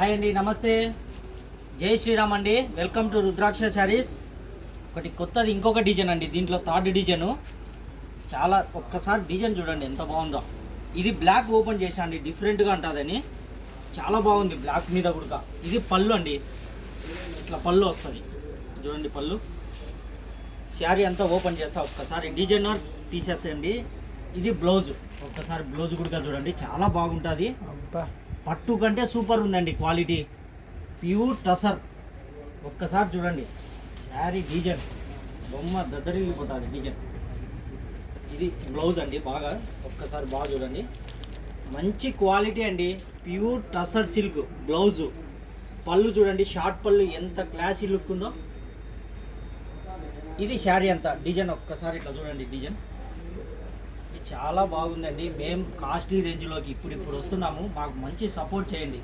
Hi అండి, నమస్తే. జై శ్రీరామ్ అండి. వెల్కమ్ టు రుద్రాక్ష శారీస్. ఒకటి కొత్తది, ఇంకొక డిజైన్ అండి. దీంట్లో థర్డ్ డిజైను. చాలా ఒక్కసారి డిజైన్ చూడండి ఎంత బాగుందో. ఇది బ్లాక్ ఓపెన్ చేసా అండి, డిఫరెంట్గా ఉంటుందని. చాలా బాగుంది బ్లాక్ మీద కూడా. ఇది పళ్ళు అండి, ఇట్లా పళ్ళు వస్తుంది చూడండి. పళ్ళు శారీ అంతా ఓపెన్ చేస్తా. ఒక్కసారి డిజైనర్స్ పీసెస్ అండి. ఇది బ్లౌజ్. ఒక్కసారి బ్లౌజ్ కూడా చూడండి, చాలా బాగుంటుంది. పట్టు కంటే సూపర్ ఉందండి క్వాలిటీ. ప్యూర్ టసర్. ఒక్కసారి చూడండి శారీ డిజైన్, బొమ్మ దద్దరిల్లిపోతుంది డిజైన్. ఇది బ్లౌజ్ అండి. బాగా ఒక్కసారి బాగా చూడండి, మంచి క్వాలిటీ అండి. Pure tussar silk blouse. పళ్ళు చూడండి, షార్ట్ పళ్ళు ఎంత క్లాసీ లుక్ ఉందో. ఇది శారీ అంతా డిజైన్. ఒక్కసారి ఇట్లా చూడండి డిజైన్. ఇది చాలా బాగుందండి. మేము కాస్ట్లీ రేంజ్లోకి ఇప్పుడు వస్తున్నాము. మాకు మంచి సపోర్ట్ చేయండి.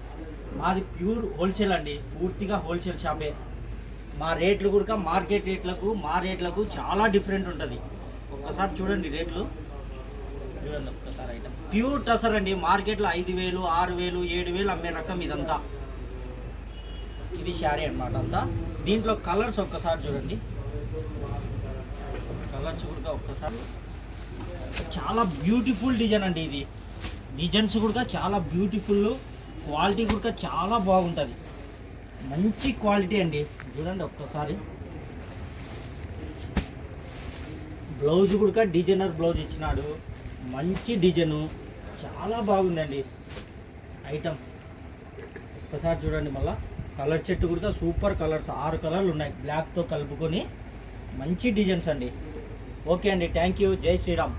మాది ప్యూర్ హోల్సేల్ అండి, పూర్తిగా హోల్సేల్ షాపే. మా రేట్లు కూడా మార్కెట్ రేట్లకు మా రేట్లకు చాలా డిఫరెంట్ ఉంటుంది. ఒక్కసారి చూడండి రేట్లు చూడండి. ఒక్కసారి ఐటమ్ ప్యూర్ టసర్ అండి. మార్కెట్లో 5,000, 6,000, 7,000 అమ్మే రకం ఇదంతా. ఇది శారీ అన్నమాట అంతా. దీంట్లో కలర్స్ ఒక్కసారి చూడండి. కలర్స్ కూడా ఒక్కసారి చాలా బ్యూటిఫుల్ డిజైన్ అండి. ఇది డిజైన్స్ కూడా చాలా బ్యూటిఫుల్, క్వాలిటీ కూడా చాలా బాగుంటుంది. మంచి క్వాలిటీ అండి చూడండి. ఒక్కసారి బ్లౌజ్ కూడా డిజైనర్ బ్లౌజ్ ఇచ్చినాడు. మంచి డిజైను, చాలా బాగుందండి ఐటమ్. ఒక్కసారి చూడండి. మళ్ళీ కలర్ చెట్టు కూడా సూపర్ కలర్స్, 6 కలర్లు ఉన్నాయి బ్లాక్తో కలుపుకొని. మంచి డిజైన్స్ అండి. ఓకే అండి, థ్యాంక్ యూ. జై శ్రీరామ్.